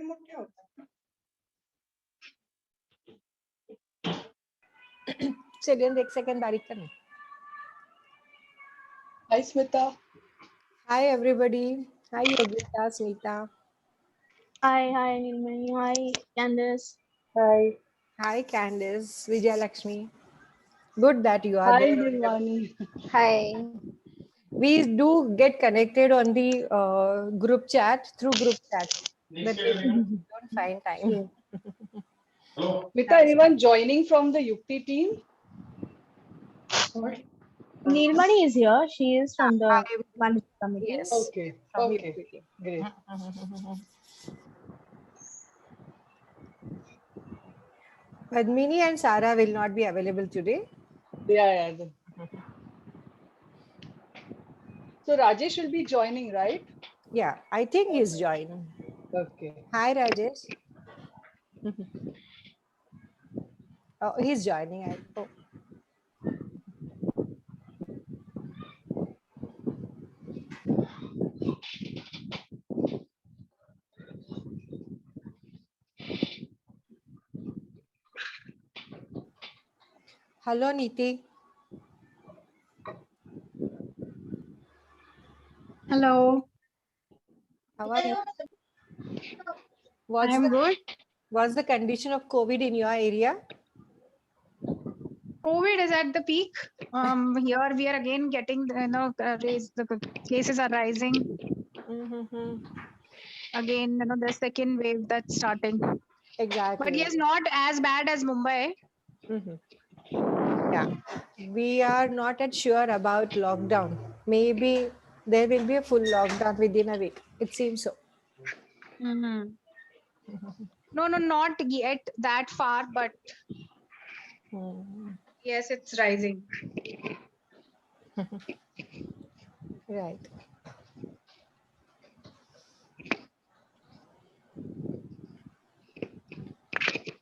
मोठे होतात. चलिए एक सेकंड बारीक करना. Hi Smita. Hi everybody. Hi Yogita, Smita. Hi, Nilmani. Hi, Candice. Hi. Hi Candice, Vijay Lakshmi. Good that you are Hi there. Nirvani. Hi. We do get connected on the group chat through group chat, but we don't find time. Smita, anyone joining from the Yukti team? Sorry. Nilmani is here. She is from the I- management committee. Yes. Okay. From Okay. UPT. Great. Padmini and Sara will not be available today. Yeah. So Rajesh will be joining, right? Yeah, I think he's joining. Okay. Hi Rajesh. Oh, he's joining. Oh. Hello Niti. Hello. How are you? I am good. What's the condition of COVID in your area? COVID is at the peak. Here we are again getting, raised. The cases are rising again. The second wave that's starting. Exactly. But yes, not as bad as Mumbai. Yeah, we are not yet sure about lockdown. Maybe there will be a full lockdown within a week. It seems so. No, not yet that far, but yes, it's rising. Right.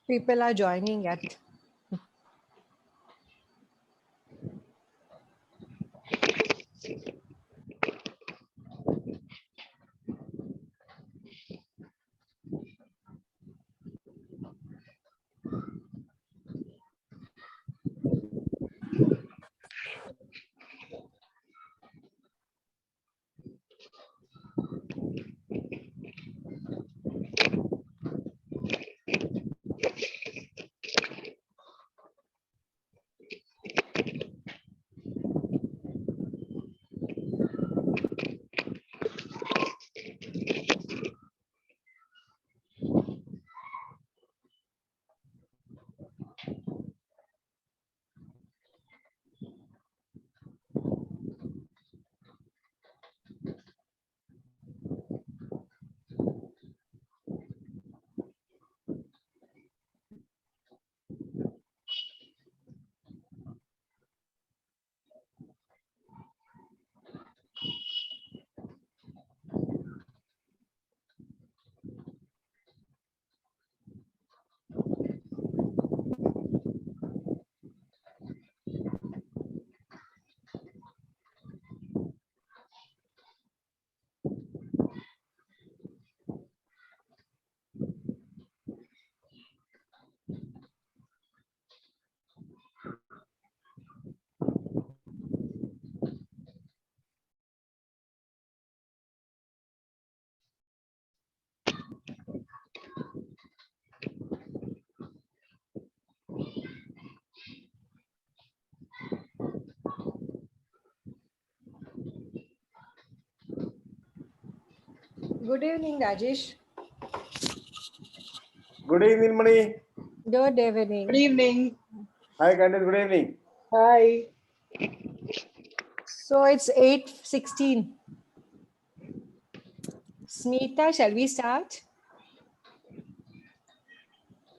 People are joining yet. Good evening, Rajesh. Good evening, Mani. Good evening. Good evening. Hi, Candice. Good evening. Hi. So it's 8:16. Smita, shall we start?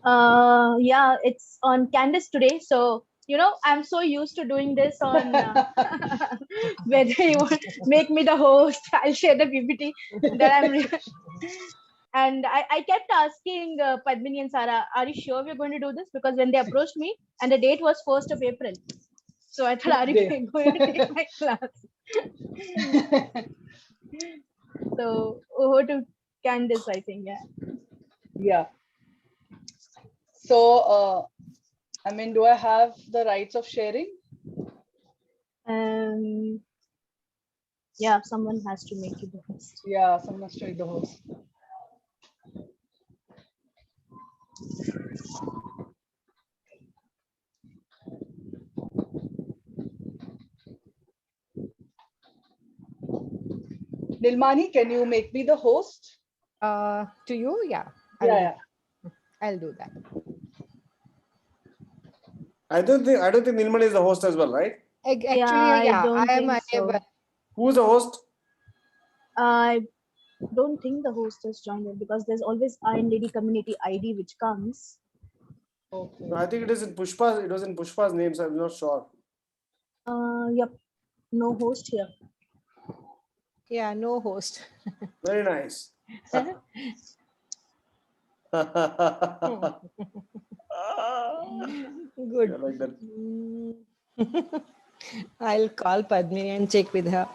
Yeah, it's on Candice today. So, I'm so used to doing this on whether you want make me the host, I'll share the PPT that and I kept asking Padmini and Sara, are you sure we're going to do this? Because when they approached me and the date was 1st of April. So I thought, are you going to take my class? So over to Candice, I think, yeah. Yeah. So, I mean, do I have the rights of sharing? Yeah, someone has to make you the host. Yeah, someone must be the host. Nilmani, can you make me the host? To you, yeah. Yeah. I'll do that. I don't think Nilmani is the host as well, right? Actually, I yeah, don't I am think so. unable. Who's the host? I don't think the host has joined it because there's always Iron Lady community ID which comes. Okay. No, I think it is in Pushpa. It was in Pushpa's name, so I'm not sure. Yep, no host here. Yeah, no host. Very nice. Good. I like that. I'll call Padmini and check with her.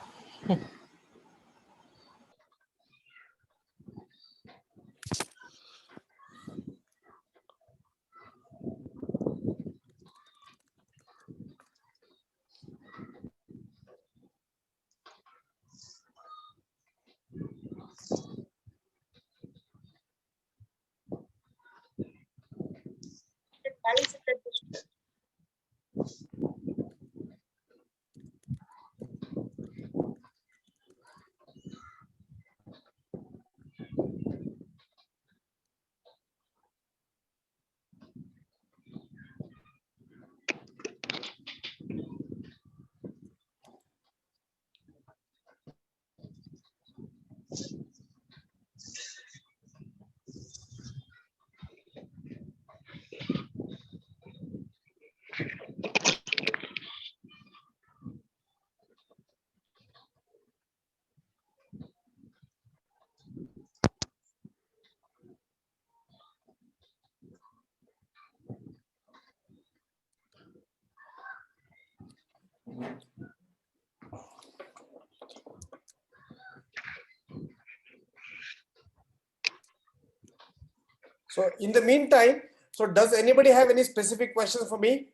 So in the meantime, so does anybody have any specific questions for me?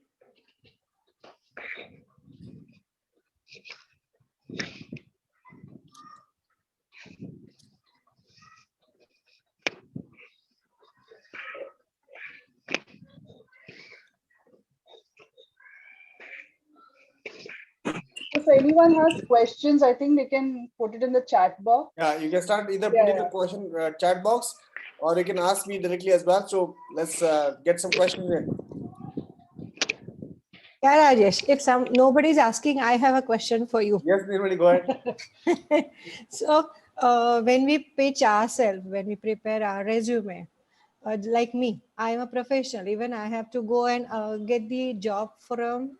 If anyone has questions, I think they can put it in the chat box. Yeah, you can start either Yeah, putting yeah. the question chat box, or you can ask me directly as well. So let's get some questions in. Yeah, Rajesh, if nobody's asking, I have a question for you. Yes, Nirmani, go ahead. So, when we pitch ourselves, when we prepare our resume, like me, I am a professional. Even I have to go and get the job from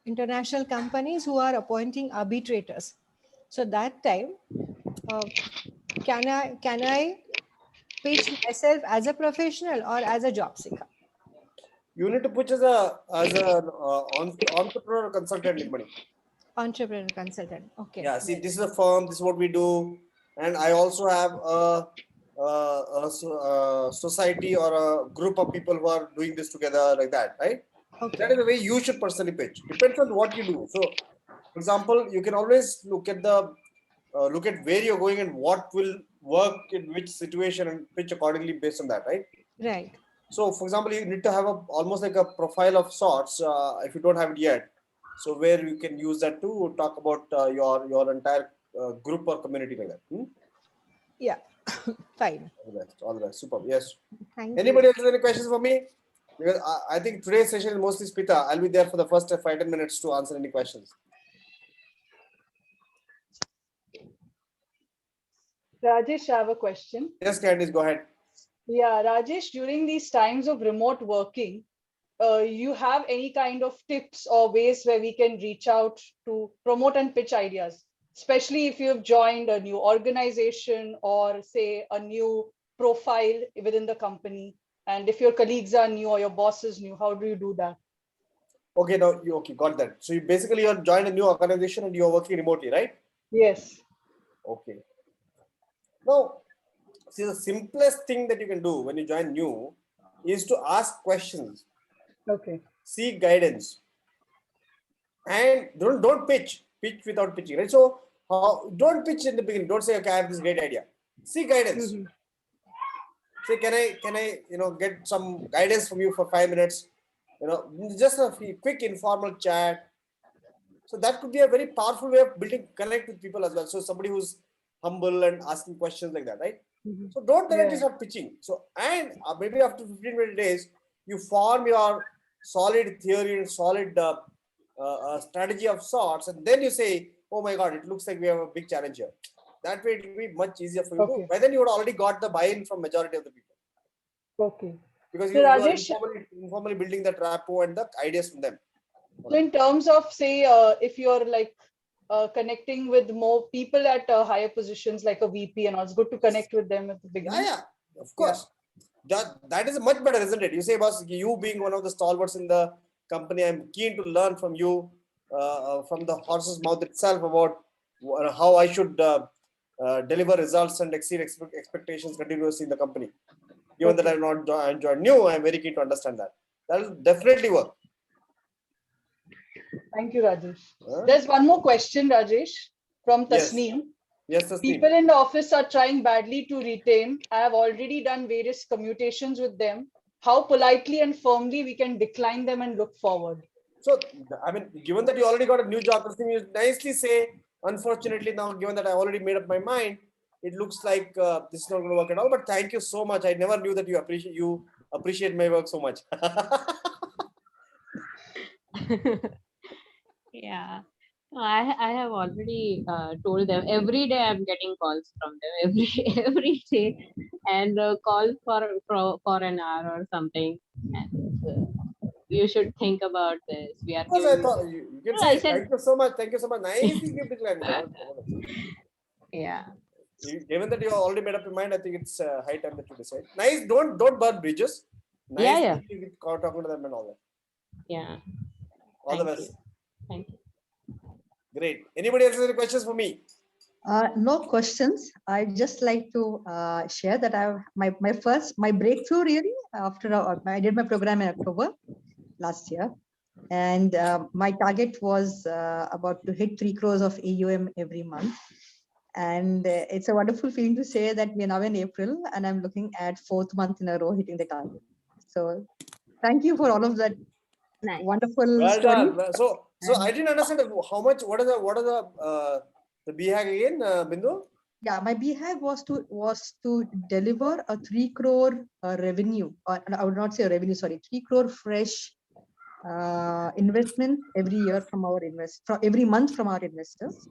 international companies who are appointing arbitrators. So that time, can I pitch myself as a professional or as a job seeker? You need to put as a entrepreneur or consultant, Nirmani. Entrepreneur consultant. Okay. Yeah, see, this is a firm. This is what we do, and I also have a society or a group of people who are doing this together, like that, right? Okay. That is the way you should personally pitch. Depends on what you do. So, for example, you can always look at where you're going and what will work in which situation and pitch accordingly based on that, right? Right. So, for example, you need to have almost like a profile of sorts if you don't have it yet. So, where you can use that to talk about your entire group or community like that. Yeah. Fine. All the best. All the best. Superb. Yes. Thank Anybody you. else have any questions for me? Because I think today's session is mostly Spita. I'll be there for the first 5-10 minutes to answer any questions. Rajesh, I have a question. Yes, Candice, go ahead. Yeah, Rajesh, during these times of remote working, you have any kind of tips or ways where we can reach out to promote and pitch ideas, especially if you've joined a new organization or say a new profile within the company, and if your colleagues are new or your boss is new, how do you do that? Okay, now you got that. So you basically you're joined a new organization and you're working remotely, right? Yes. Okay. Now, See, the simplest thing that you can do when you join new is to ask questions, Okay. seek guidance, and don't pitch without pitching, right? So don't pitch in the beginning. Don't say, okay, I have this great idea. Seek guidance. Mhm. Say, can I get some guidance from you for 5 minutes? Just a quick informal chat. So that could be a very powerful way of building connect with people as well. So somebody who's humble and asking questions like that, right? Mhm. So don't directly Yeah. start pitching. So and maybe after 15-20 days, you form your solid theory and solid strategy of sorts, and then you say, "Oh my God, it looks like we have a big challenge here." That way, it will be much easier for you to. Okay. By then, you would already got the buy-in from majority of the people Okay. because So you are Rajesh, informally building that rapport and the ideas from them. so in terms of say, if you're like connecting with more people at higher positions like a VP and all, it's good to connect with them at the beginning. Yeah, of course. That is much better, isn't it? You say, boss, you being one of the stalwarts in the company, I'm keen to learn from you, from the horse's mouth itself, about how I should deliver results and exceed expectations continuously in the company. Given that I'm joined new, I'm very keen to understand that. That will definitely work. Thank you, Rajesh. Huh? There's one more question, Rajesh, from Yes. Tasneem. Yes, Tasneem. People in the office are trying badly to retain. I have already done various commutations with them. How politely and firmly we can decline them and look forward? So, I mean, given that you already got a new job, you nicely say, unfortunately, now, given that I already made up my mind, it looks like this is not going to work at all. But thank you so much. I never knew that you appreciate my work so much. Yeah. No, I have already told them. Every day I'm getting calls from them every day, and calls for an hour or something. And you should think about this. We are Because I giving. thought you can No, I say, said, thank you so much. Nicely give decline. yeah. Given that you already made up your mind, I think it's high time that you decide. Nice. Don't burn bridges. Nice. Yeah. Talking to them and all that. Yeah. All the Thank best. you. Thank you. Great. Anybody else have any questions for me? No questions. I just like to share that I have my breakthrough really after I did my program in October last year, and my target was about to hit 3 crores of AUM every month. And it's a wonderful feeling to say that we are now in April and I'm looking at 4th month in a row hitting the target. So thank you for all of that. Nice. Wonderful Well story. done. So I didn't understand how much. What are the BHAG again, Bindu? Yeah, my BHAG was to deliver a 3 crore revenue, or I would not say a revenue, sorry, 3 crore fresh investment every year from every month from our investors.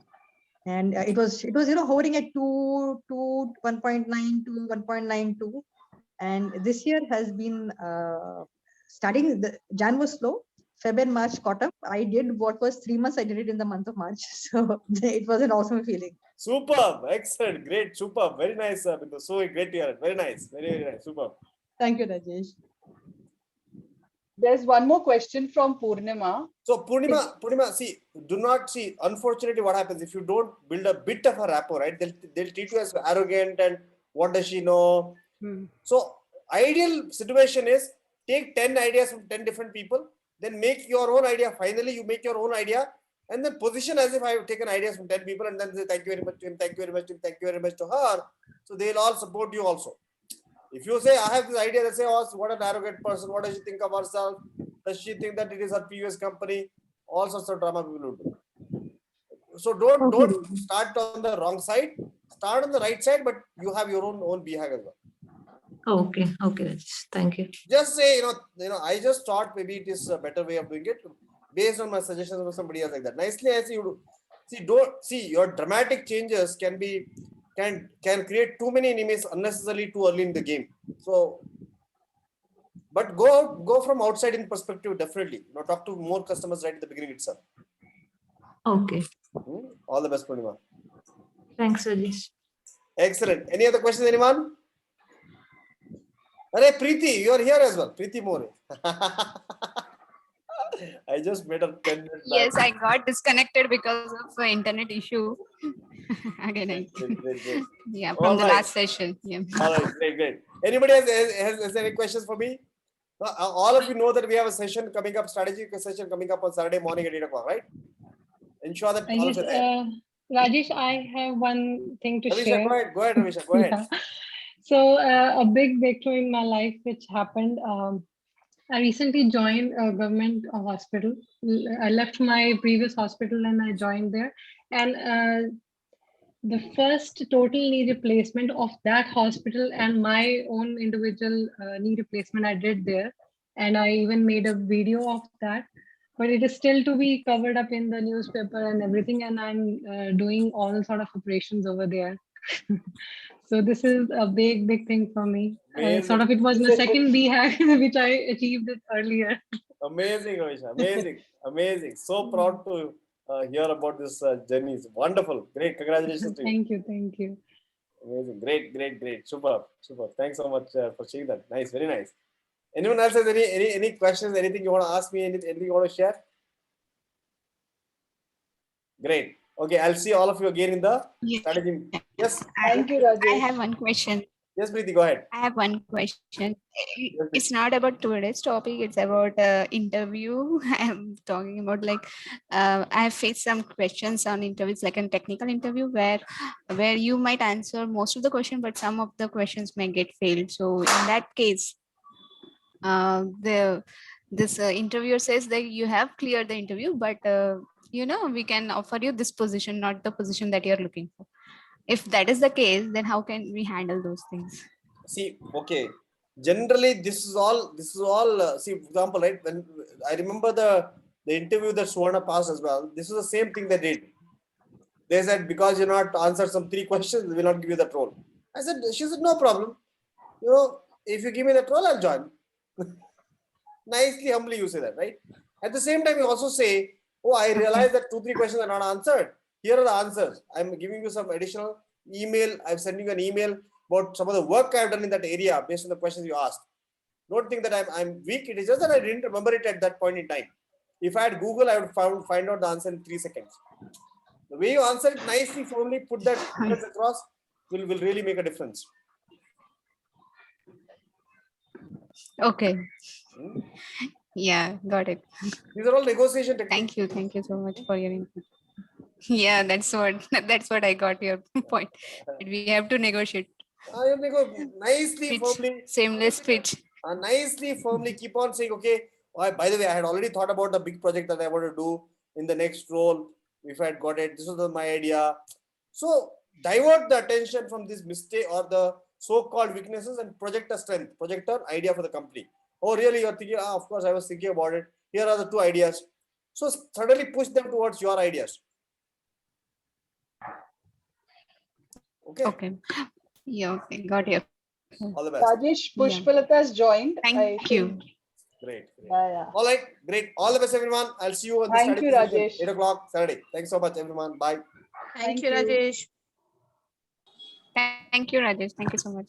And it was hovering at 1.9 to 1.92, and this year has been starting. Jan was slow. Feb and March caught up. I did what was 3 months. I did it in the month of March, so it was an awesome feeling. Superb, excellent, great, superb, very nice, Bindu. So great to hear it. Very nice, very nice, superb. Thank you, Rajesh. There's one more question from Purnima. So Purnima, see, do not see. Unfortunately, what happens if you don't build a bit of a rapport, right? They'll treat you as arrogant and what does she know? So ideal situation is take 10 ideas from 10 different people, then make your own idea. Finally, you make your own idea, and then position as if I have taken ideas from 10 people, and then say thank you very much to him, thank you very much to him, thank you very much to her. So they'll all support you also. If you say, I have this idea, they say, oh, what an arrogant person. What does she think of herself? Does she think that it is her previous company? All sorts of drama people will do. So don't start on the wrong side. Start on the right side, but you have your own BHAG as well. Okay. Thank you. Just say, I just thought maybe it is a better way of doing it based on my suggestions of somebody else like that. Nicely, I see you do. See, your dramatic changes can create too many enemies unnecessarily too early in the game. So, but go from outside in perspective, definitely. Talk to more customers right at the beginning itself. Okay. All the best, Purnima. Thanks, Rajesh. Excellent. Any other questions, anyone? Preeti, you are here as well. Preeti More. I just made a 10 minutes back. Yes, I got disconnected because of internet issue. Again, Great. yeah, All from the right. last session. Yeah. All right, great. Anybody has any questions for me? All of you know that we have a session coming up, strategic session coming up on Saturday morning at 8 o'clock, right? Ensure that all of Yes, you are there. Rajesh, I have one thing to Ravisha, share. go ahead, Ravisha, go ahead. Yeah. So a big breakthrough in my life which happened. I recently joined a government hospital. I left my previous hospital and I joined there. And the first total knee replacement of that hospital and my own individual knee replacement I did there. And I even made a video of that. But it is still to be covered up in the newspaper and everything. And I'm doing all sort of operations over there. So this is a big thing for me. Sort of, it was my second BHAG, which I achieved it earlier. Amazing, Ravisha. Amazing. So proud to hear about this journey. It's wonderful. Great. Congratulations to you. Thank you. Amazing. Great. Super. Thanks so much for sharing that. Nice. Very nice. Anyone else has any questions? Anything you want to ask me? Anything you want to share? Great. Okay, I'll see all of you again in the strategy. Yes. Thank you, Rajesh. I have one question. Yes, Preeti, go ahead. I have one question. It's not about today's topic. It's about interview. I'm talking about I have faced some questions on interviews, like a technical interview where you might answer most of the question, but some of the questions may get failed. So in that case, this interviewer says that you have cleared the interview, but we can offer you this position, not the position that you're looking for. If that is the case, then how can we handle those things? See, okay. Generally, this is all. See, for example, right? When I remember the interview that Suvarna passed as well, this is the same thing they did. They said, because you not answered some 3 questions, we will not give you that role. She said, no problem. If you give me that role, I'll join. Nicely, humbly, you say that, right? At the same time, you also say, oh, I realize that 2-3 questions are not answered. Here are the answers. I'm giving you some additional email. I'm sending you an email about some of the work I've done in that area based on the questions you asked. Don't think that I'm weak. It is just that I didn't remember it at that point in time. If I had Google, I would find out the answer in 3 seconds. The way you answer it nicely, firmly put that across will really make a difference. Okay. Yeah, got it. These are all negotiation techniques. Thank you so much for your input. Yeah, that's what I got your point. We have to negotiate. Nicely, firmly. Seamless pitch. Nicely, firmly keep on saying, okay, by the way, I had already thought about the big project that I want to do in the next role. If I had got it, this was my idea. So divert the attention from this mistake or the so-called weaknesses and project a strength, project an idea for the company. Oh, really? You're thinking, of course, I was thinking about it. Here are the 2 ideas. So suddenly push them towards your ideas. Okay. Yeah, okay. Got you. All the best. Rajesh, Pushpalata has joined. Thank you. Great. Yeah. All right, great. All the best, everyone. I'll see you on the Thank you, Rajesh. 8 o'clock Saturday. Thanks so much, everyone. Bye. Thank you, Rajesh. Thank you, Rajesh. Thank you so much.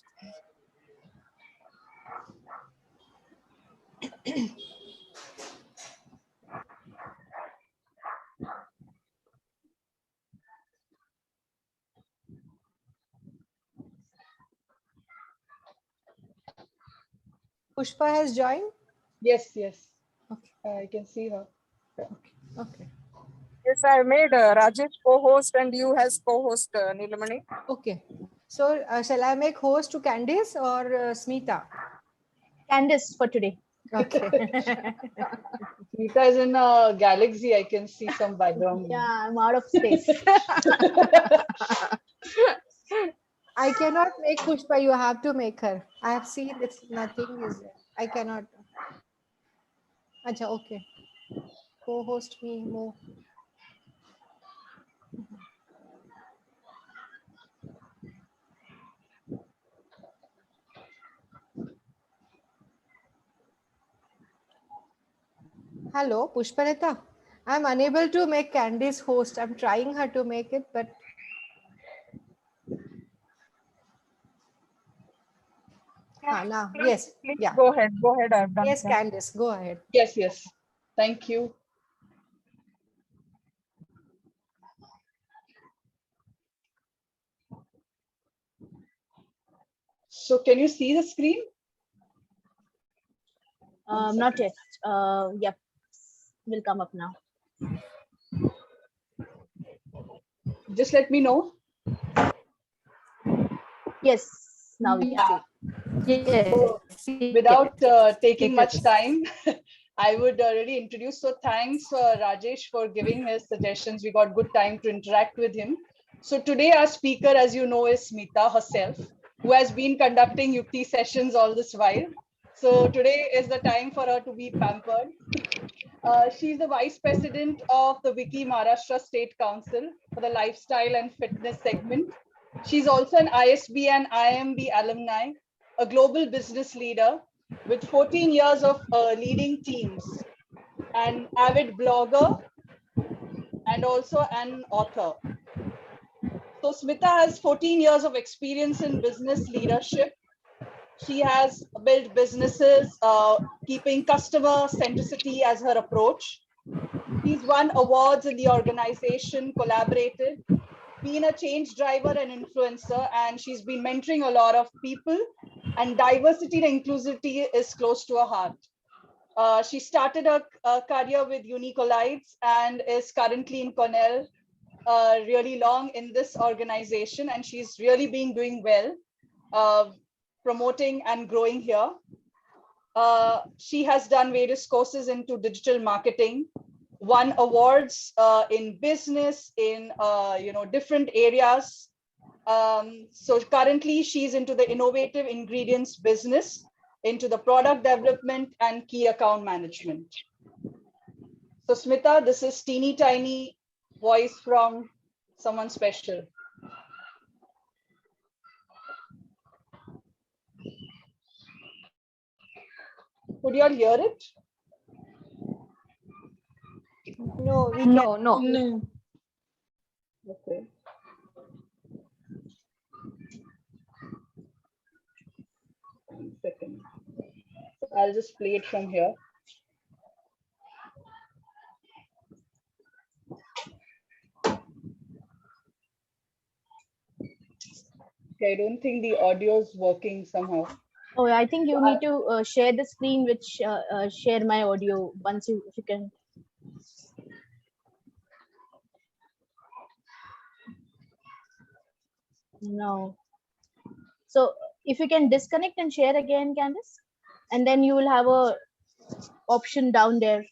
Pushpa has joined? Yes. Okay. I can see her. Okay. Yes, I made Rajesh co-host and you as co-host, Nilamani. Okay. So shall I make host to Candice or Smita? Candice for today. Okay. Smita is in a galaxy. I can see some background. Yeah, I'm out of space. I cannot make Pushpa. You have to make her. I have seen it's nothing is there. I cannot. Acha, okay. Co-host me more. Hello, Pushpalata. I'm unable to make Candice host. I'm trying her to make it, but now, yes, Please yeah. go ahead. I've done. Yes, Candice, go ahead. Yes. Thank you. So can you see the screen? Not yet. Yep, will come up now. Just let me know. Yes, now we can see. Yes. Without taking Yes, much yes. time, I would already introduce. So thanks Rajesh for giving his suggestions. We got good time to interact with him. So today our speaker, as you know, is Smita herself, who has been conducting Yukti sessions all this while. So today is the time for her to be pampered. She's the Vice President of the Wiki Maharashtra State Council for the Lifestyle and Fitness segment. She's also an ISB and IMB alumni, a global business leader with 14 years of leading teams, an avid blogger, and also an author. So Smita has 14 years of experience in business leadership. She has built businesses, keeping customer centricity as her approach. She's won awards in the organization, collaborated, been a change driver and influencer, and she's been mentoring a lot of people, and diversity and inclusivity is close to her heart. She started her career with Unicollides and is currently in Cornell, really long in this organization, and she's really been doing well, promoting and growing here. She has done various courses into digital marketing, won awards in business, in different areas. So currently she's into the innovative ingredients business, into the product development and key account management. So Smita, this is teeny tiny voice from someone special. Could you all hear it? No, we No, can. no. Okay. One second. I'll just play it from here. Okay, I don't think the audio is working somehow. Oh, I think you need to share the screen, which share my audio once if you can. No. So if you can disconnect and share again, Candice, and then you will have a option down there.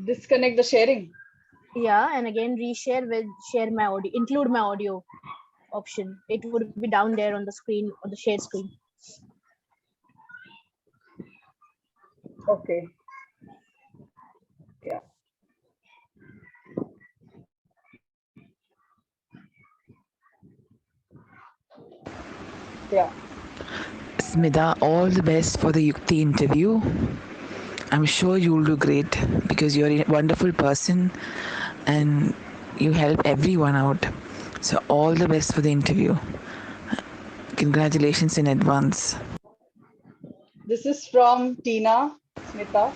Disconnect the sharing. Yeah, and again reshare with share my audio, include my audio option. It would be down there on the screen, on the share screen. Okay. Yeah. Yeah. Smita, all the best for the Yukti interview. I'm sure you'll do great because you're a wonderful person and you help everyone out. So all the best for the interview. Congratulations in advance. This is from Tina, Smita.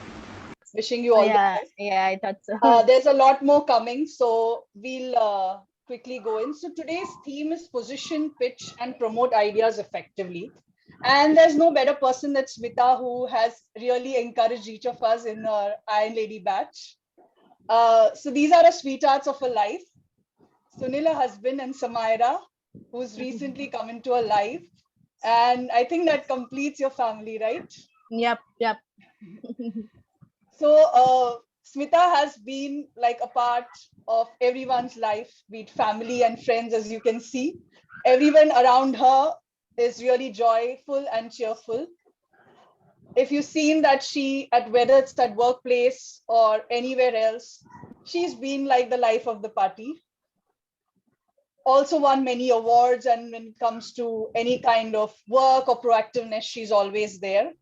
Wishing you all the best. Yeah, I thought so. There's a lot more coming, so we'll quickly go in. So today's theme is position, pitch, and promote ideas effectively. And there's no better person than Smita, who has really encouraged each of us in our Iron Lady batch. So these are our sweethearts of a life. Sunil, a husband, and Samaira, who's recently come into a life. And I think that completes your family, right? Yep. So Smita has been like a part of everyone's life, be it family and friends, as you can see. Everyone around her is really joyful and cheerful. If you've seen that whether it's at workplace or anywhere else, she's been like the life of the party. Also won many awards, and when it comes to any kind of work or proactiveness, she's always there.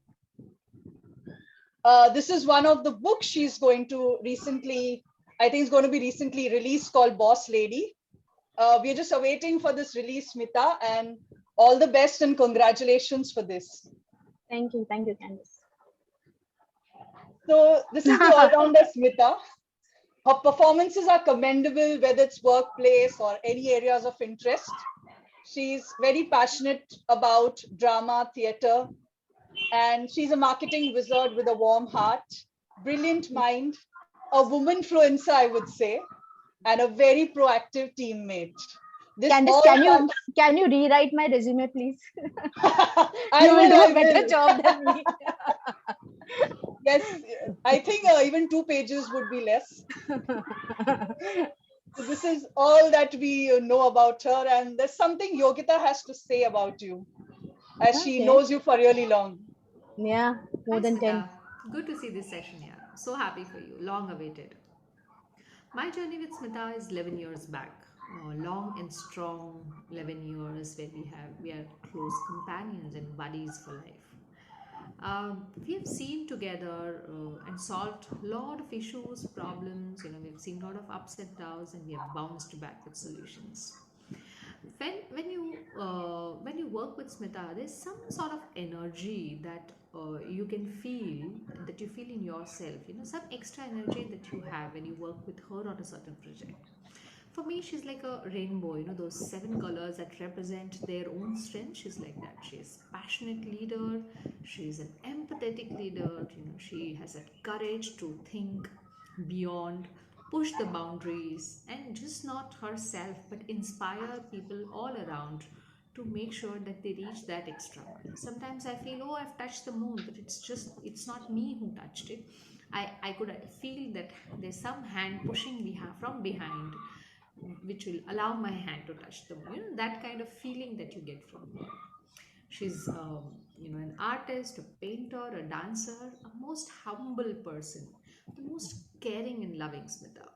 This is one of the books she's going to recently, I think it's going to be recently released, called Boss Lady. We're just awaiting for this release, Smita, and all the best and congratulations for this. Thank you, Candice. So this is the all-rounder Smita. Her performances are commendable, whether it's workplace or any areas of interest. She's very passionate about drama, theater, and she's a marketing wizard with a warm heart, brilliant mind, a woman influencer, I would say, and a very proactive teammate. This Candice, all can you rewrite my resume, please? I You will do I a better will. job than me. Yes, I think even 2 pages would be less. So this is all that we know about her, and there's something Yogita has to say about you, as she Okay. knows you for really long. Yeah, more Thanks, than 10. Smita. Good to see this session here. So happy for you. Long awaited. My journey with Smita is 11 years back. Long and strong 11 years where we are close companions and buddies for life. We have seen together and solved a lot of issues, problems. We've seen a lot of ups and downs, and we have bounced back with solutions. When you work with Smita, there's some sort of energy that you can feel, that you feel in yourself. Some extra energy that you have when you work with her on a certain project. For me, she's like a rainbow, those 7 colors that represent their own strength. She's like that. She's a passionate leader. She's an empathetic leader. She has that courage to think beyond, push the boundaries, and just not herself, but inspire people all around to make sure that they reach that extra mile. Sometimes I feel, oh, I've touched the moon, but it's not me who touched it. I could feel that there's some hand pushing from behind, which will allow my hand to touch the moon. That kind of feeling that you get from her. She's an artist, a painter, a dancer, a most humble person, the most caring and loving Smita.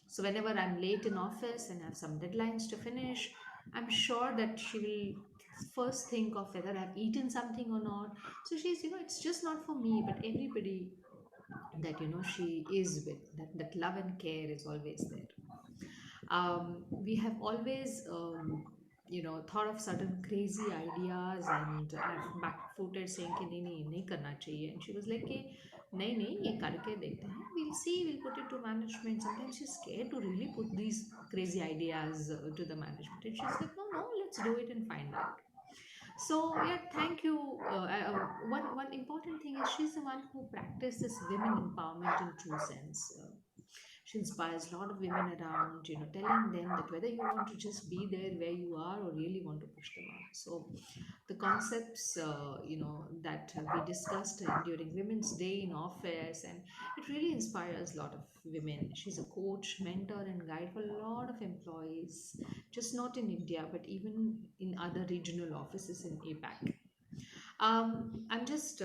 So whenever I'm late in office and have some deadlines to finish, I'm sure that she will first think of whether I've eaten something or not. So she's, it's just not for me, but everybody that she is with, that love and care is always there. We have always thought of certain crazy ideas, and I've back-footed saying कि नहीं करना चाहिए, and she was like कि नहीं ये करके देखते हैं, we'll see, we'll put it to management. Sometimes she's scared to really put these crazy ideas to the management, and she's like no, let's do it and find out. So yeah, thank you. One important thing is she's the one who practices women empowerment in true sense. She inspires a lot of women around, telling them that whether you want to just be there where you are or really want to push them out. So the concepts, that we discussed during Women's Day in office, and it really inspires a lot of women. She's a coach, mentor, and guide for a lot of employees, just not in India, but even in other regional offices in APAC. I'm just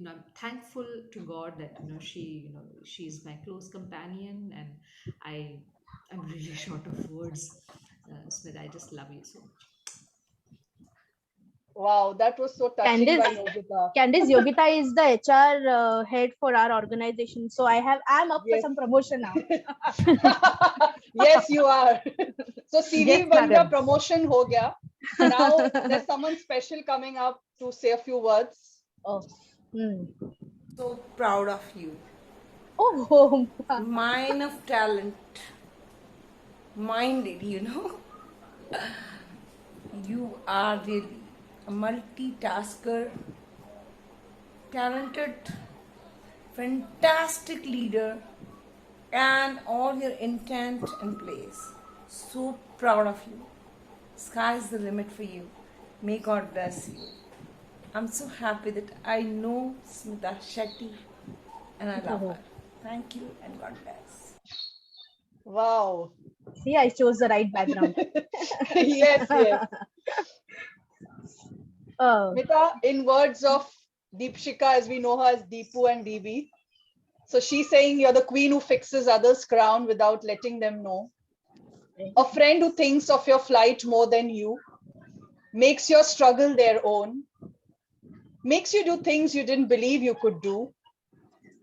I'm thankful to God that she's my close companion, and I'm really short of words. Smith, I just love you so much. Wow, that was so touching by Yogita. Candice, Yogita is the HR head for our organization, so I'm up for some promotion now. Yes, you are. So CV Yes, banda madam. promotion ho gaya. Now there's someone special coming up to say a few words. Oh. So proud of you. Oh, Mine of talent. Minded, You are really a multitasker, talented, fantastic leader, and all your intent in place. So proud of you. Sky's the limit for you. May God bless you. I'm so happy that I know Smita Shetty and I love her. Thank you and God bless. Wow. See, I chose the right background. Yes. Smita, in words of Deepshika, as we know her as Deepu and DB. So she's saying you're the queen who fixes others' crown without letting them know. A friend who thinks of your flight more than you, makes your struggle their own, makes you do things you didn't believe you could do.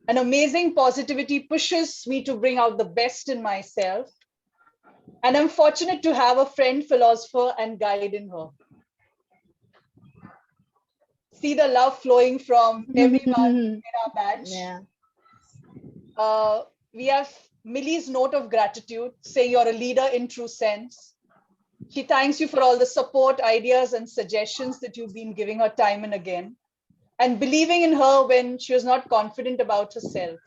An amazing positivity pushes me to bring out the best in myself. And I'm fortunate to have a friend, philosopher, and guide in her. see the love flowing from everyone in our batch. Yeah. We have Millie's note of gratitude, saying you're a leader in true sense. She thanks you for all the support, ideas, and suggestions that you've been giving her time and again, and believing in her when she was not confident about herself.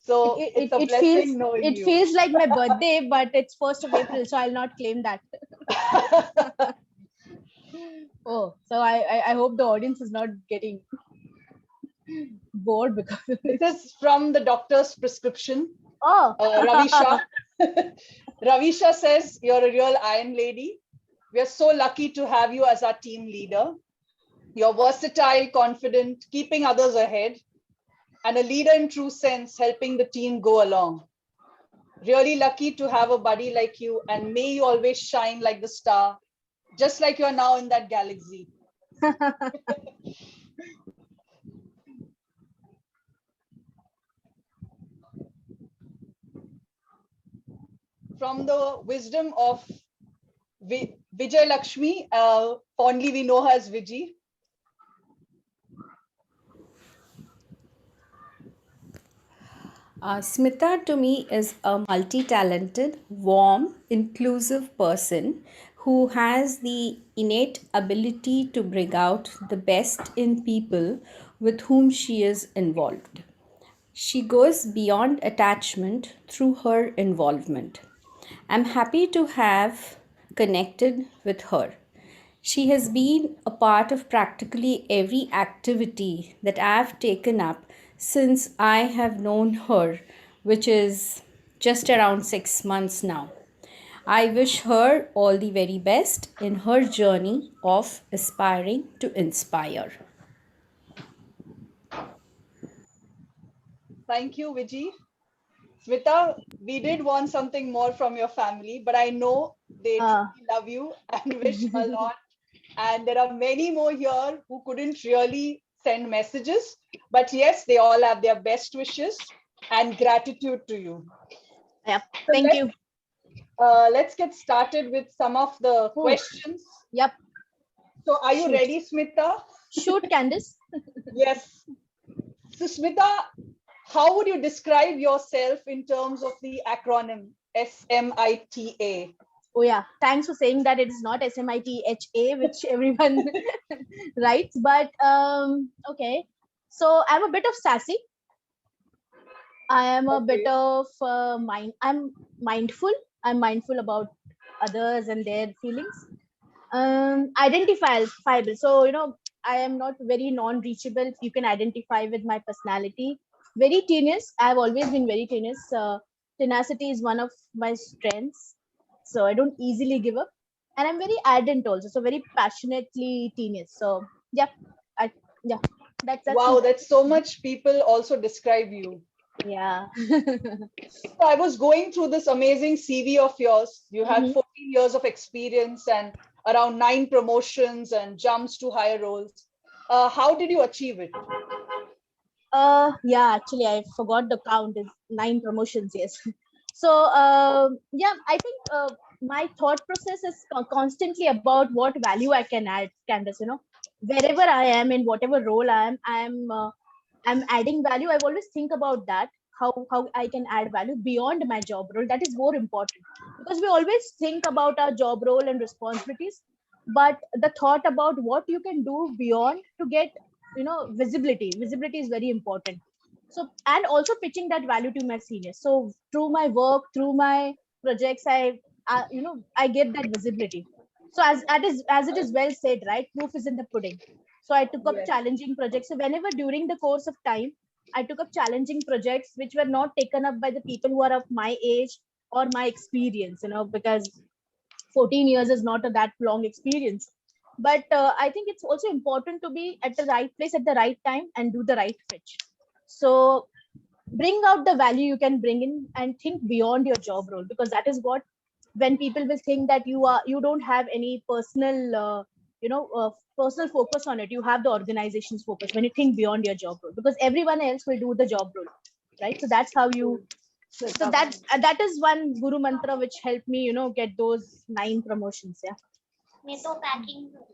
So it's a blessing knowing it you. feels like my birthday, but it's 1st of April, so I'll not claim that. Oh, so I hope the audience is not getting bored because of this is from the doctor's prescription. Oh, Ravisha. Ravisha says you're a real iron lady. We are so lucky to have you as our team leader. You're versatile, confident, keeping others ahead, and a leader in true sense, helping the team go along. Really lucky to have a buddy like you, and may you always shine like the star, just like you are now in that galaxy. From the wisdom of Vijay Lakshmi, fondly we know her as Viji. Smita to me is a multi-talented, warm, inclusive person who has the innate ability to bring out the best in people with whom she is involved. She goes beyond attachment through her involvement. I'm happy to have connected with her. She has been a part of practically every activity that I've taken up since I have known her, which is just around 6 months now. I wish her all the very best in her journey of aspiring to inspire. Thank you, Viji. Smita, we did want something more from your family, but I know they truly love you and wish a lot. And there are many more here who couldn't really send messages, but yes, they all have their best wishes and gratitude to you. Yep. So Thank you. Let's get started with some of the questions. Yep. So are you Shoot. ready, Smita? Shoot, Candice. Yes. So Smita, how would you describe yourself in terms of the acronym SMITA? Oh yeah, thanks for saying that it is not SMITHA, which everyone writes, but okay. So I'm a bit of sassy. I am a bit of I'm mindful. I'm mindful about others and their feelings. Identifiable. So, you know, I am not very non-reachable. You can identify with my personality. Very tenacious. I've always been very tenacious. Tenacity is one of my strengths. So I don't easily give up. And I'm very ardent also. So very passionately tenacious. So yeah, that's wow, me. that's so much people also describe you. Yeah. So I was going through this amazing CV of yours. You had 14 years of experience and around 9 promotions and jumps to higher roles. How did you achieve it? Yeah, actually I forgot the count. Is 9 promotions, yes. So yeah, I think my thought process is constantly about what value I can add, Candice. You know, wherever I am, in whatever role I am, I'm adding value. I always think about that, how I can add value beyond my job role. That is more important, because we always think about our job role and responsibilities, but the thought about what you can do beyond to get, you know, visibility is very important. So, and also pitching that value to my seniors. So through my work, through my projects, I you know, I get that visibility. So as it is well said, right, proof is in the pudding. So I took up challenging projects. So whenever during the course of time I took up challenging projects which were not taken up by the people who are of my age or my experience, you know, because 14 years is not a that long experience. But I think it's also important to be at the right place at the right time and do the right pitch. So bring out the value you can bring in and think beyond your job role, because that is what, when people will think that you don't have any personal personal focus on it, you have the organization's focus when you think beyond your job role, because everyone else will do the job role, right? So that's how you, so that is one guru mantra which helped me, you know, get those 9 promotions. Yeah.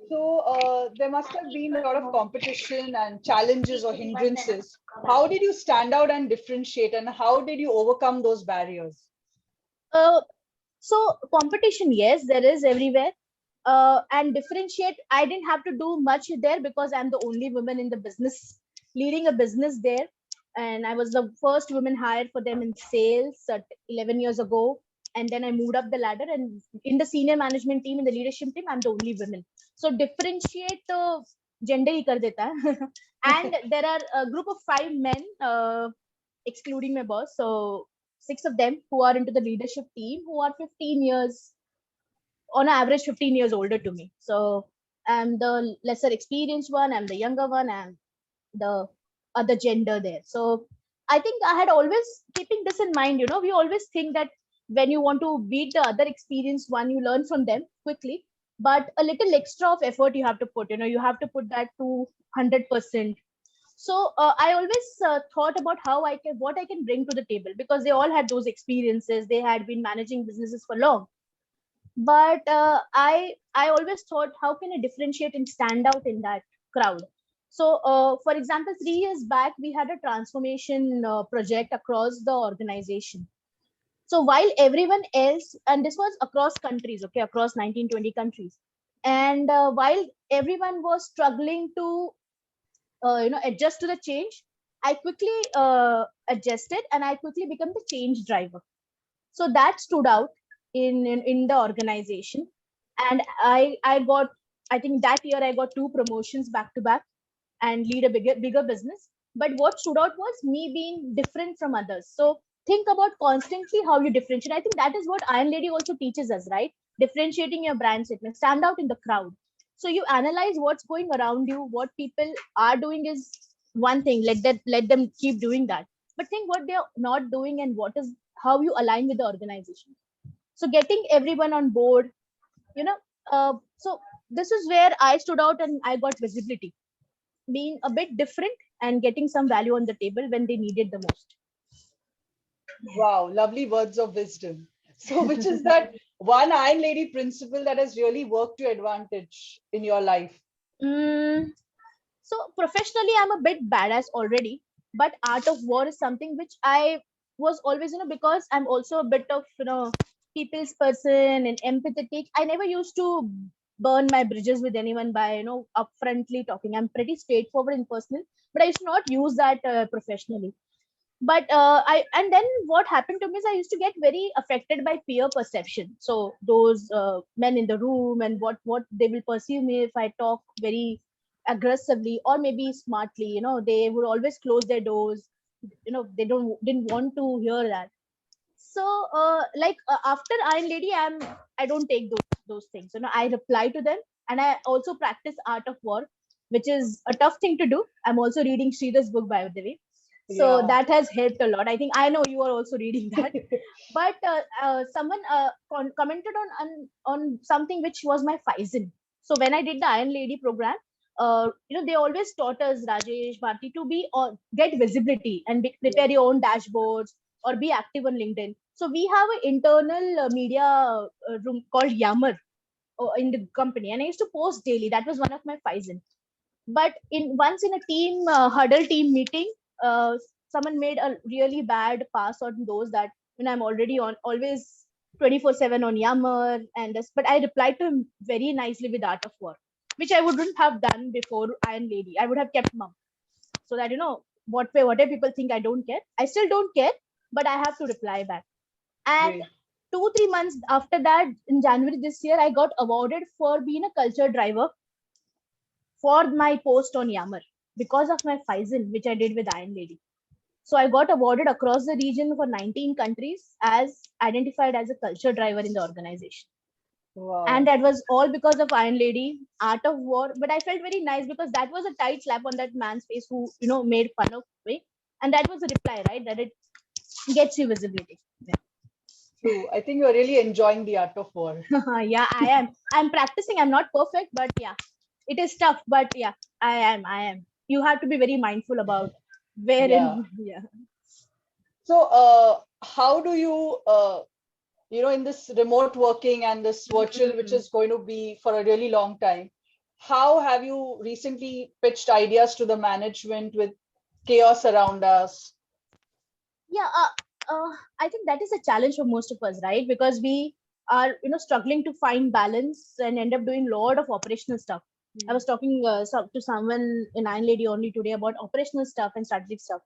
So there must have been a lot of competition and challenges or hindrances. How did you stand out and differentiate, and how did you overcome those barriers? So competition, yes, there is everywhere. And differentiate, I didn't have to do much there because I'm the only woman in the business, leading a business there. And I was the first woman hired for them in sales 11 years ago. And then I moved up the ladder, and in the senior management team, in the leadership team, I'm the only woman. So differentiate gender hi kar deta hai. And there are a group of 5 men, excluding my boss. So 6 of them who are into the leadership team, who are 15 years, on average 15 years older to me. So I'm the lesser experienced one, I'm the younger one, and the other gender there. So I think I had always keeping this in mind. We always think that when you want to beat the other experienced one, you learn from them quickly, but a little extra of effort you have to put. You have to put that to 100%. So I always thought about what I can bring to the table, because they all had those experiences. They had been managing businesses for long. But I always thought, how can I differentiate and stand out in that crowd? So for example, 3 years back, we had a transformation project across the organization. So while everyone else, and this was across countries, okay, across 19-20 countries, and while everyone was struggling to adjust to the change, I quickly adjusted, and I quickly became the change driver. So that stood out in the organization. And I got, I think that year I got 2 promotions back to back and lead a bigger business. But what stood out was me being different from others. So think about constantly how you differentiate. I think that is what Iron Lady also teaches us, right? Differentiating your brand statement, stand out in the crowd. So you analyze what's going around you, what people are doing is one thing, let them keep doing that, but think what they're not doing and what is how you align with the organization. So getting everyone on board, so this is where I stood out and I got visibility, being a bit different and getting some value on the table when they needed the most. Wow, lovely words of wisdom. So which is that one Iron Lady principle that has really worked to advantage in your life? So professionally, I'm a bit badass already, but art of war is something which I was always, because I'm also a bit of, people's person and empathetic. I never used to burn my bridges with anyone by, upfrontly talking. I'm pretty straightforward in personal, but I used to not use that professionally. But and then what happened to me is I used to get very affected by peer perception. So those men in the room, and what they will perceive me if I talk very aggressively or maybe smartly. They would always close their doors. They didn't want to hear that. So after Iron Lady, I don't take those things. I reply to them, and I also practice art of war, which is a tough thing to do. I'm also reading Sridhar's book, by the way. So Yeah. that has helped a lot. I think I know you are also reading that. But someone commented on something which was my Phison. So when I did the Iron Lady program, they always taught us, Rajesh, Bharti, to be get visibility and prepare your own dashboards or be active on LinkedIn. So we have an internal media room called Yammer in the company, and I used to post daily. That was one of my Phison. But once in a team huddle team meeting, someone made a really bad pass on those, that when I'm already on always 24/7 on Yammer and this, but I replied to him very nicely with Art of War, which I wouldn't have done before Iron Lady. I would have kept mum, so that whatever people think, I don't care. I still don't care, but I have to reply back. And 2-3 months after that, in January this year, I got awarded for being a culture driver for my post on Yammer because of my Phison, which I did with Iron Lady. So I got awarded across the region for 19 countries as identified as a culture driver in the organization. Wow. And that was all because of Iron Lady, Art of War. But I felt very nice because that was a tight slap on that man's face who, made fun of me. And that was a reply, right? That it gets you visibility. Yeah. True. I think you're really enjoying the Art of War. Yeah, I am. I'm practicing. I'm not perfect, but yeah, it is tough. But yeah, I am. You have to be very mindful about where Yeah. yeah. So how do you in this remote working and this virtual, which is going to be for a really long time, how have you recently pitched ideas to the management with chaos around us? Yeah, I think that is a challenge for most of us, right? Because we are, struggling to find balance and end up doing a lot of operational stuff. I was talking to someone in Iron Lady only today about operational stuff and strategic stuff.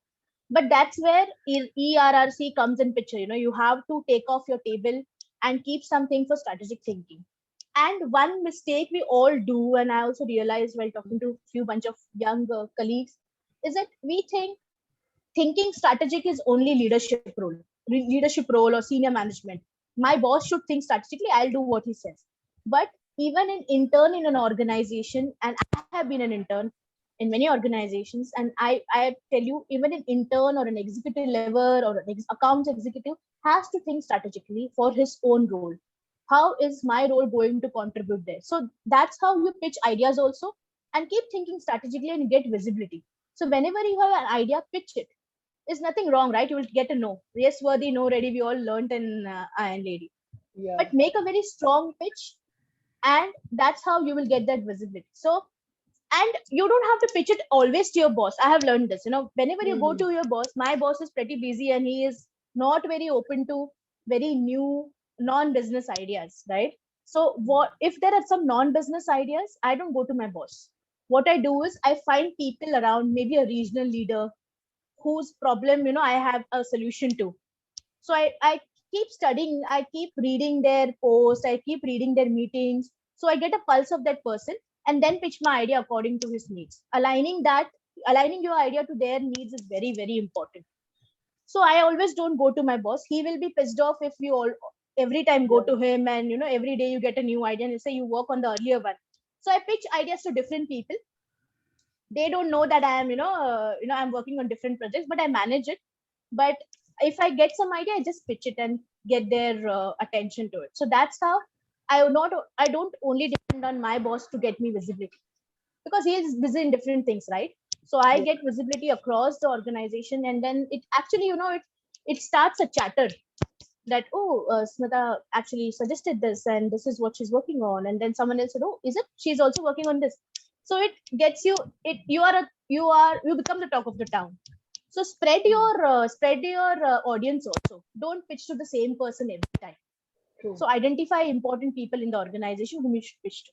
But that's where ERRC comes in picture. You have to take off your table and keep something for strategic thinking. And one mistake we all do, and I also realized while talking to a few bunch of young colleagues, is that we think thinking strategic is only leadership role or senior management. My boss should think strategically, I'll do what he says. But even an intern in an organization, and I have been an intern in many organizations, and I tell you, even an intern or an executive level or an accounts executive has to think strategically for his own role. How is my role going to contribute there? So that's how you pitch ideas also, and keep thinking strategically and get visibility. So whenever you have an idea, pitch it. There's nothing wrong, right? You will get a no. Yes, worthy, no ready. We all learned in Iron Lady. Yeah. But make a very strong pitch, and that's how you will get that visibility. So, and you don't have to pitch it always to your boss. I have learned this. Whenever you go to your boss, my boss is pretty busy and he is not very open to very new non-business ideas, right? So, what if there are some non-business ideas? I don't go to my boss. What I do is I find people around, maybe a regional leader whose problem I have a solution to. So I keep studying, I keep reading their posts, I keep reading their meetings, so I get a pulse of that person and then pitch my idea according to his needs. Aligning your idea to their needs is very, very important. So I always don't go to my boss. He will be pissed off if you all every time go to him, and every day you get a new idea and you say you work on the earlier one. So I pitch ideas to different people. They don't know that I am I'm working on different projects, but I manage it. But if I get some idea, I just pitch it and get their attention to it. So that's how I don't only depend on my boss to get me visibility, because he is busy in different things, right? So I get visibility across the organization, and then it actually it starts a chatter that Smita actually suggested this and this is what she's working on, and then someone else said, oh, is it? She's also working on this. So it gets you, you become the talk of the town. So spread your audience also. Don't pitch to the same person every time. True. So identify important people in the organization whom you should pitch to.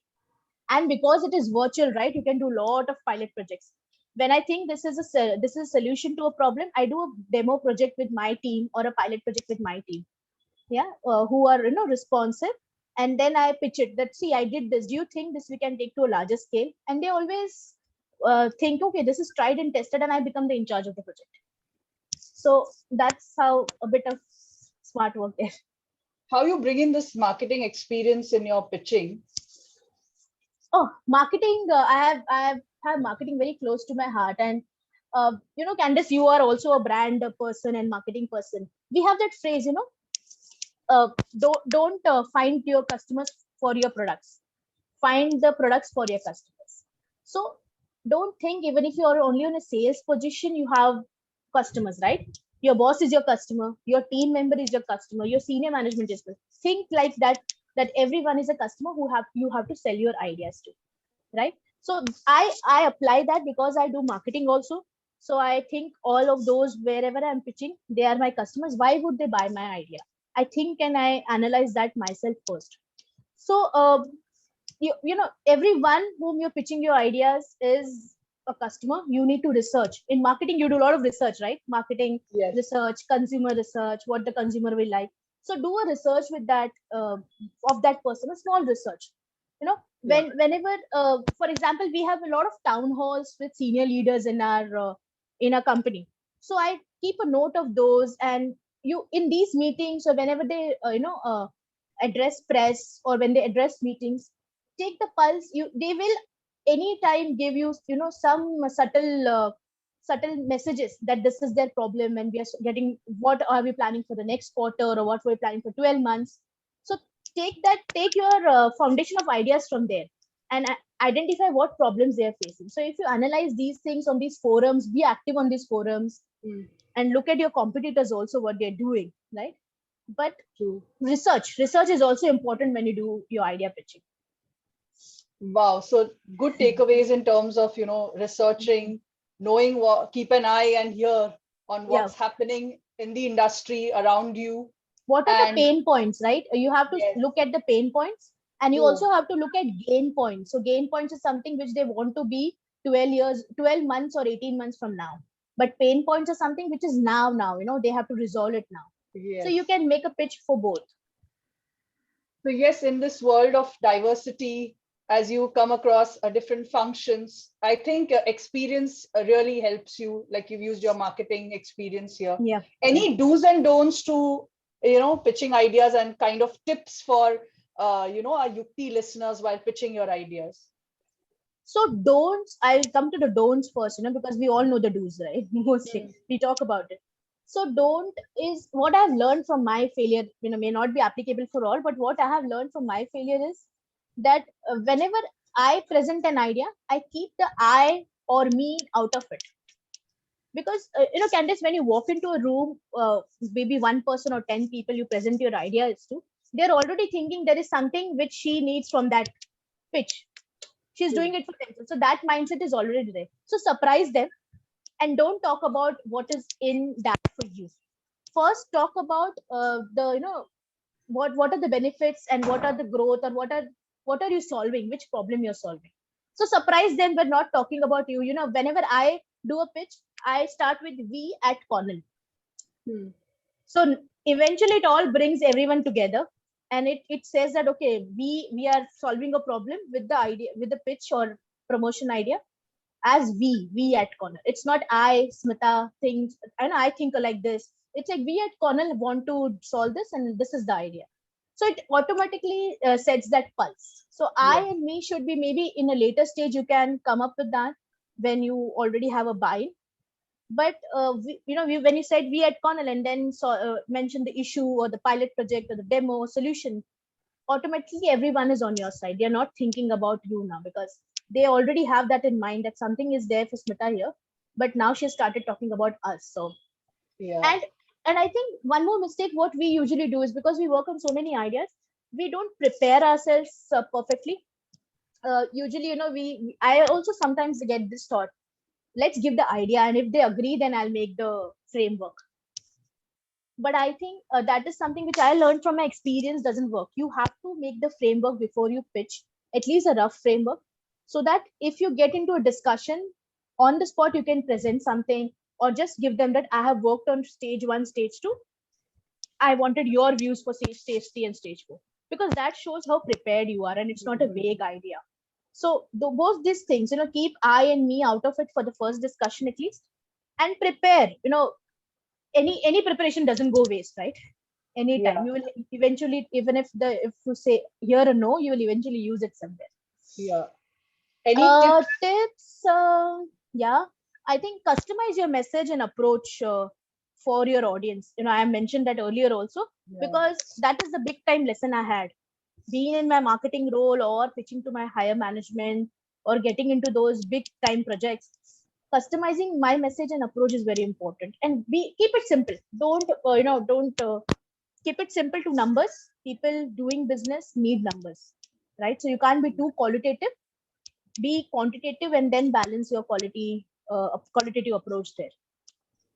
And because it is virtual, right, you can do a lot of pilot projects. When I think this is a solution to a problem, I do a demo project with my team or a pilot project with my team. Yeah, who are responsive. And then I pitch it that, see, I did this. Do you think this we can take to a larger scale? And they always think, okay, this is tried and tested, and I become the in charge of the project. So that's how a bit of smart work there. How you bring in this marketing experience in your pitching? Oh, marketing! I have marketing very close to my heart, and Candice, you are also a brand person and marketing person. We have that phrase, don't find your customers for your products. Find the products for your customers. So don't think, even if you are only on a sales position, you have customers, right? Your boss is your customer, your team member is your customer, your senior management is your. Think like that everyone is a customer who you have to sell your ideas to, right? So I apply that because I do marketing also. So I think all of those, wherever I'm pitching, they are my customers. Why would they buy my idea? I think, and I analyze that myself first. So everyone whom you're pitching your ideas is a customer. You need to research. In marketing, you do a lot of research, right? Marketing research, consumer research, what the consumer will like. So do a research with that of that person, a small research. Whenever, for example, we have a lot of town halls with senior leaders in our company. So I keep a note of those, and you in these meetings, or whenever they address press, or when they address meetings, take the pulse. They will anytime give you some subtle messages that this is their problem, and we are getting, what are we planning for the next quarter, or what we're planning for 12 months. So take your foundation of ideas from there, and identify what problems they are facing. So if you analyze these things on these forums, be active on these forums, and look at your competitors also, what they're doing, right? But research is also important when you do your idea pitching. Wow. So good takeaways in terms of, researching, knowing what, keep an eye and ear on what's happening in the industry around you. What are the pain points, right? You have to look at the pain points, and you also have to look at gain points. So gain points is something which they want to be 12 months or 18 months from now. But pain points are something which is now, they have to resolve it now. So you can make a pitch for both. So yes, in this world of diversity, as you come across different functions, I think experience really helps you. Like you've used your marketing experience here. Yeah. Any do's and don'ts to, pitching ideas and kind of tips for, our Yukti listeners while pitching your ideas? So don'ts, I'll come to the don'ts first, because we all know the do's, right? Mostly we talk about it. So don't is what I've learned from my failure, may not be applicable for all, but what I have learned from my failure is that whenever I present an idea, I keep the I or me out of it. Because, Candice, when you walk into a room, maybe one person or 10 people you present your ideas to, they're already thinking there is something which she needs from that pitch. She's doing it for themselves. So that mindset is already there. So surprise them and don't talk about what is in that for you. First, talk about what are the benefits and what are the growth, or what are you solving, which problem you're solving. So surprise them. We're not talking about you. Whenever I do a pitch, I start with we at Cornell. So eventually it all brings everyone together, and it says that, okay, we are solving a problem with the idea, with the pitch or promotion idea, as we at Cornell. It's not I, Smita, thinks, and I think like this. It's like we at Cornell want to solve this, and this is the idea. So it automatically sets that pulse. So I and me should be maybe in a later stage. You can come up with that when you already have a buy. But when you said we at Cornell and then mentioned the issue or the pilot project or the demo solution, automatically everyone is on your side. They're not thinking about you now, because they already have that in mind that something is there for Smita here, but now she started talking about us. So and I think one more mistake what we usually do is, because we work on so many ideas, we don't prepare ourselves perfectly. Usually, I also sometimes get this thought, let's give the idea, and if they agree, then I'll make the framework. But I think that is something which I learned from my experience doesn't work. You have to make the framework before you pitch, at least a rough framework, so that if you get into a discussion on the spot, you can present something, or just give them that I have worked on stage 1, stage 2. I wanted your views for stage 3 and stage 4, because that shows how prepared you are, and it's not a vague idea. So both these things, keep I and me out of it for the first discussion at least, and prepare. Any preparation doesn't go waste, right? Anytime you will eventually, even if you say here or no, you will eventually use it somewhere. Yeah. Any tips? I think customize your message and approach for your audience. I mentioned that earlier also, because that is the big time lesson I had. Being in my marketing role or pitching to my higher management or getting into those big time projects, customizing my message and approach is very important. And keep it simple. Don't keep it simple to numbers. People doing business need numbers, right? So you can't be too qualitative. Be quantitative and then balance your qualitative approach there.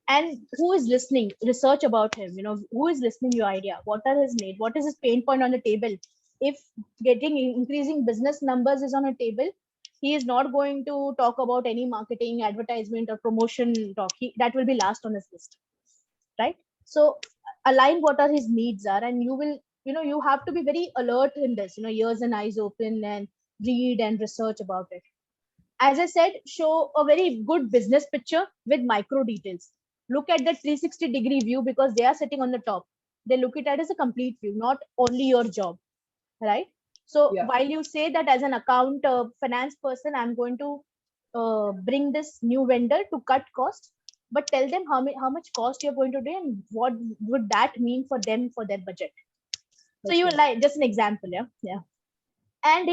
And who is listening? Research about him. Who is listening to your idea? What are his needs? What is his pain point on the table? If increasing business numbers is on a table, he is not going to talk about any marketing, advertisement, or promotion talk. That will be last on his list, right? So align what are his needs are, and you will, you have to be very alert in this. Ears and eyes open, and read and research about it. As I said, show a very good business picture with micro details. Look at the 360-degree view, because they are sitting on the top. They look at it as a complete view, not only your job, right? So while you say that as an account finance person, I'm going to bring this new vendor to cut costs, but tell them how much cost you're going to do and what would that mean for them for their budget. So you will like just an example, and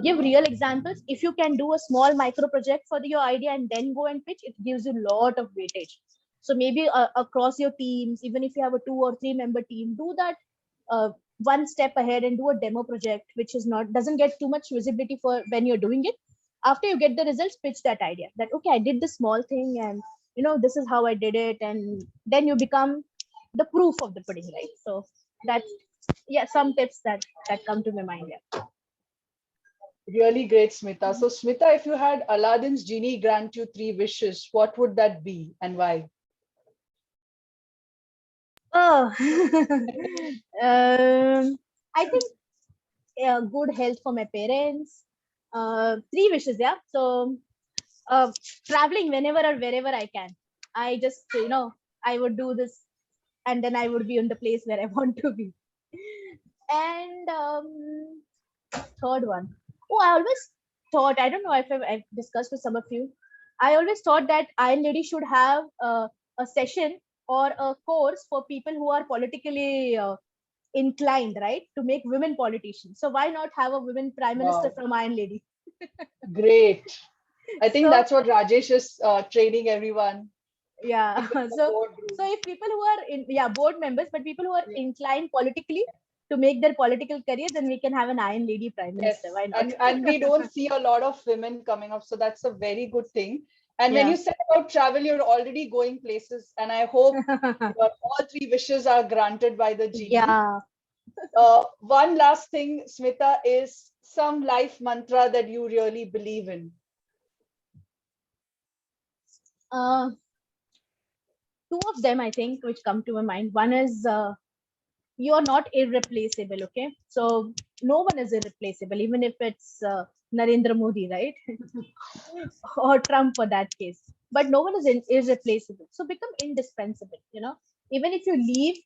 give real examples. If you can do a small micro project for your idea and then go and pitch, it gives you a lot of weightage. So maybe across your teams, even if you have a 2 or 3 member team, do that one step ahead and do a demo project, which is not doesn't get too much visibility for when you're doing it. After you get the results, pitch that idea that, okay, I did this small thing and this is how I did it, and then you become the proof of the pudding, right? So that's some tips that come to my mind. Yeah. Really great, Smita. So Smita, if you had Aladdin's genie grant you 3 wishes, what would that be and why? Oh, I think good health for my parents. 3 wishes, yeah. So traveling whenever or wherever I can. I just, I would do this, and then I would be in the place where I want to be. And third one. Oh, I always thought, I don't know if I've discussed with some of you, I always thought that Iron Lady should have a session or a course for people who are politically inclined, right? To make women politicians. So why not have a women prime minister Wow. from Iron Lady? Great. I think So- that's what Rajesh is training everyone. Yeah. So if people who are board members, but people who are inclined politically to make their political career, then we can have an Iron Lady prime Yes, minister. Why not? and we don't see a lot of women coming up, so that's a very good thing. And when Yeah. you said about travel, you're already going places, and I hope your all 3 wishes are granted by the genie. Yeah. One last thing, Smita, is some life mantra that you really believe in. Two of them, I think, which come to my mind. One is you're not irreplaceable. Okay, so no one is irreplaceable, even if it's Narendra Modi, right? Or Trump for that case. But no one is irreplaceable. So become indispensable. Even if you leave,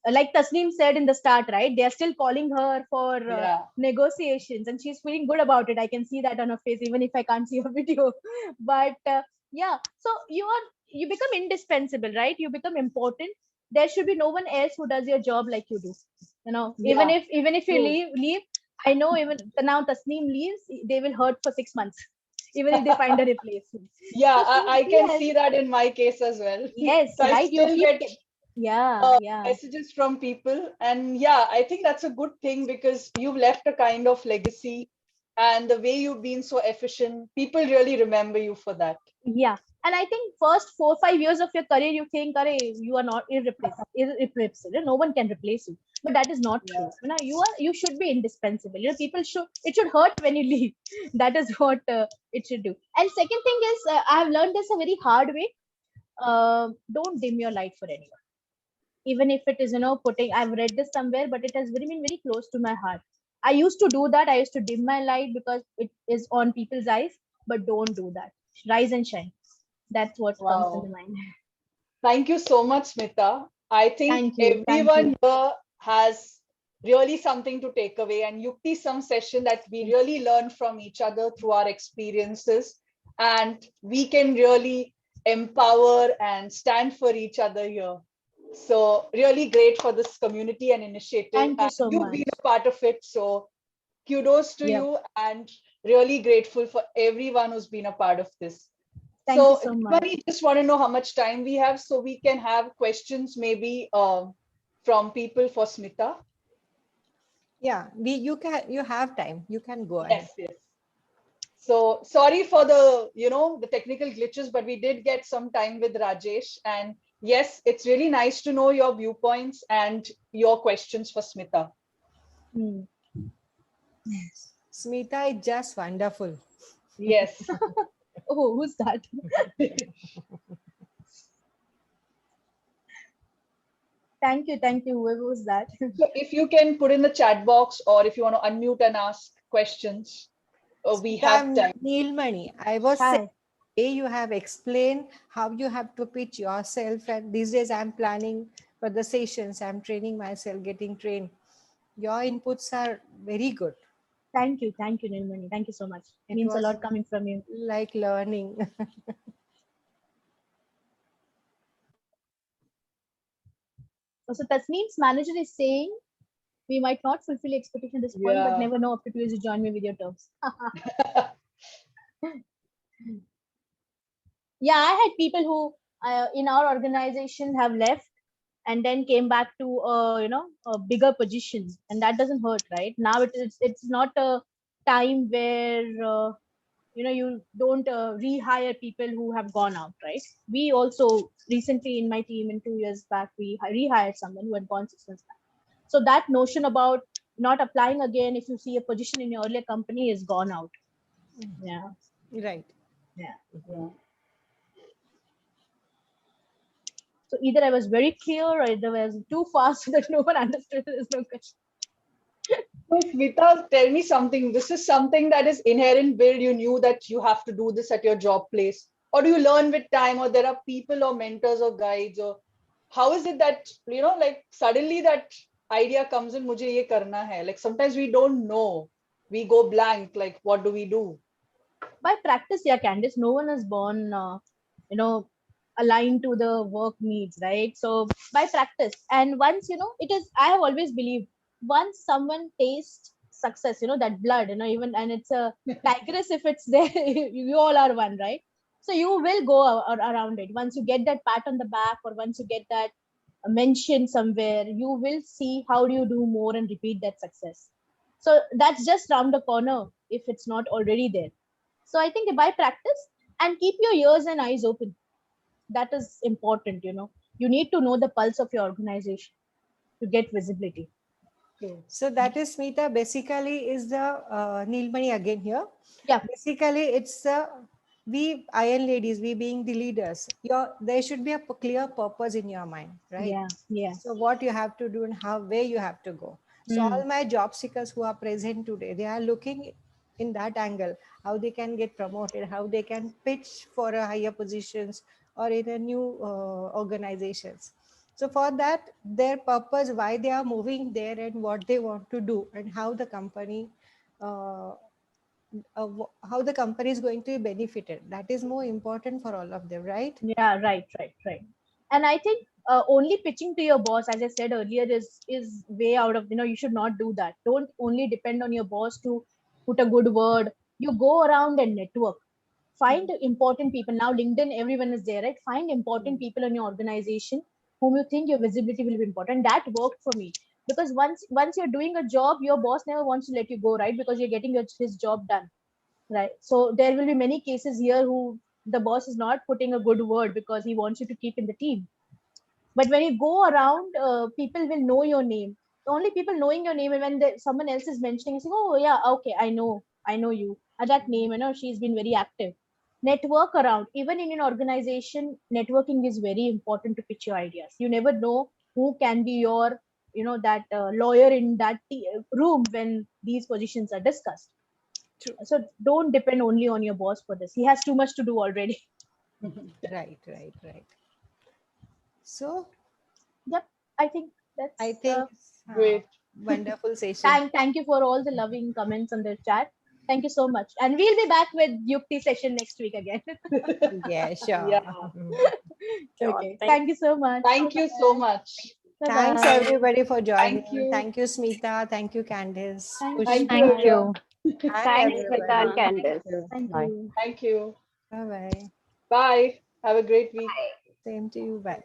like Tasneem said in the start, right? They are still calling her for negotiations, and she's feeling good about it. I can see that on her face, even if I can't see her video. But yeah, so you become indispensable, right? You become important. There should be no one else who does your job like you do. Even if you True. leave, I know even now Tasneem leaves, they will hurt for 6 months, even if they find a replacement. Yeah, So I can yes. see that in my case as well. Yes, So I right. You still keep get yeah. messages from people, and yeah, I think that's a good thing because you've left a kind of legacy, and the way you've been so efficient, people really remember you for that. Yeah. And I think first 4-5 years of your career, you think, you are not irreplaceable. No one can replace you. But that is not true. You should be indispensable. People it should hurt when you leave. That is what it should do. And second thing is, I have learned this a very hard way. Don't dim your light for anyone. Even if it is, I've read this somewhere, but it has been very close to my heart. I used to do that. I used to dim my light because it is on people's eyes, but don't do that. Rise and shine. That's what comes to Wow. mind. Thank you so much, Smita. I think Thank you. everyone here has really something to take away, and Yukti, some session that we really learn from each other through our experiences, and we can really empower and stand for each other here. So really great for this community and initiative. Thank you and so you've much. been a part of it. So kudos to Yep. you, and really grateful for everyone who's been a part of this. Thank you so much. Nirmani, just want to know how much time we have so we can have questions maybe from people for Smita. Yeah, you have time. You can go ahead. Yes. So sorry for the technical glitches, but we did get some time with Rajesh. And yes, it's really nice to know your viewpoints and your questions for Smita. Smita is just wonderful. Yes. Oh, who's that? Thank you, whoever was that. So if you can put in the chat box, or if you want to unmute and ask questions, we have time. Neelmani, I was saying, you have explained how you have to pitch yourself, and these days I'm planning for the sessions. I'm training myself, getting trained. Your inputs are very good. Thank you, Nilmani. Thank you so much. It means a lot coming from you. Like learning. So Tasneem's manager is saying we might not fulfill expectation at this point, but never know after 2 years you join me with your terms. Yeah, I had people who in our organization have left and then came back to a bigger position, and that doesn't hurt, right? Now it's not a time where you don't rehire people who have gone out, right? We also recently in my team in 2 years back, we rehired someone who had gone 6 months back. So that notion about not applying again if you see a position in your earlier company is gone out. Yeah. Right. Yeah. So either I was very clear or either I was too fast so that no one understood. There's no question. So Smita, tell me something. This is something that is inherent build. You knew that you have to do this at your job place, or do you learn with time, or there are people or mentors or guides, or how is it that like suddenly that idea comes in? Mujhe ye karna hai. Like sometimes we don't know, we go blank. Like what do we do? By practice, yeah, Candice. No one is born, aligned to the work needs, right? So by practice, and once it is. I have always believed once someone tastes success, that blood, even, and it's a tigress if it's there. You all are one, right? So you will go around it. Once you get that pat on the back, or once you get that mention somewhere, you will see how do you do more and repeat that success. So that's just round the corner if it's not already there. So I think by practice, and keep your ears and eyes open. That is important. You need to know the pulse of your organization to get visibility. So that is, Smita, basically is the Neelmani again here. Yeah. Basically, it's we Iron Ladies, we being the leaders, there should be a clear purpose in your mind, right? Yeah. So what you have to do and where you have to go. So all my job seekers who are present today, they are looking in that angle, how they can get promoted, how they can pitch for a higher positions or in a new organizations. So for that, their purpose, why they are moving there and what they want to do and how the company how the company is going to be benefited. That is more important for all of them, right? Yeah, right. And I think only pitching to your boss, as I said earlier, is way out of, you should not do that. Don't only depend on your boss to put a good word. You go around and network. Find important people. Now LinkedIn, everyone is there, right? Find important people in your organization whom you think your visibility will be important. That worked for me, because once you're doing a job, your boss never wants to let you go, right? Because you're getting his job done, right? So there will be many cases here who the boss is not putting a good word because he wants you to keep in the team. But when you go around, people will know your name. The only people knowing your name, and when someone else is mentioning, saying, "Oh yeah, okay, I know you." That name, she's been very active. Network around. Even in an organization, networking is very important to pitch your ideas. You never know who can be your, that lawyer in that room when these positions are discussed. True. So don't depend only on your boss for this. He has too much to do already. Right. So, yep, I think that's great. Wonderful session. Thank you for all the loving comments on the chat. Thank you so much. And we'll be back with Yukti session next week again. Yeah, sure. Yeah. Okay. Thank you so much. Thank you so much. Thanks Bye-bye. everybody for joining. Thank you. Thank you, Smita. Thank you, Candice. Thank Pushpa. you. Thanks, Smita and Candice. Thank Bye. you. Thank you. Bye-bye. Bye. Have a great week. Same to you. Bye.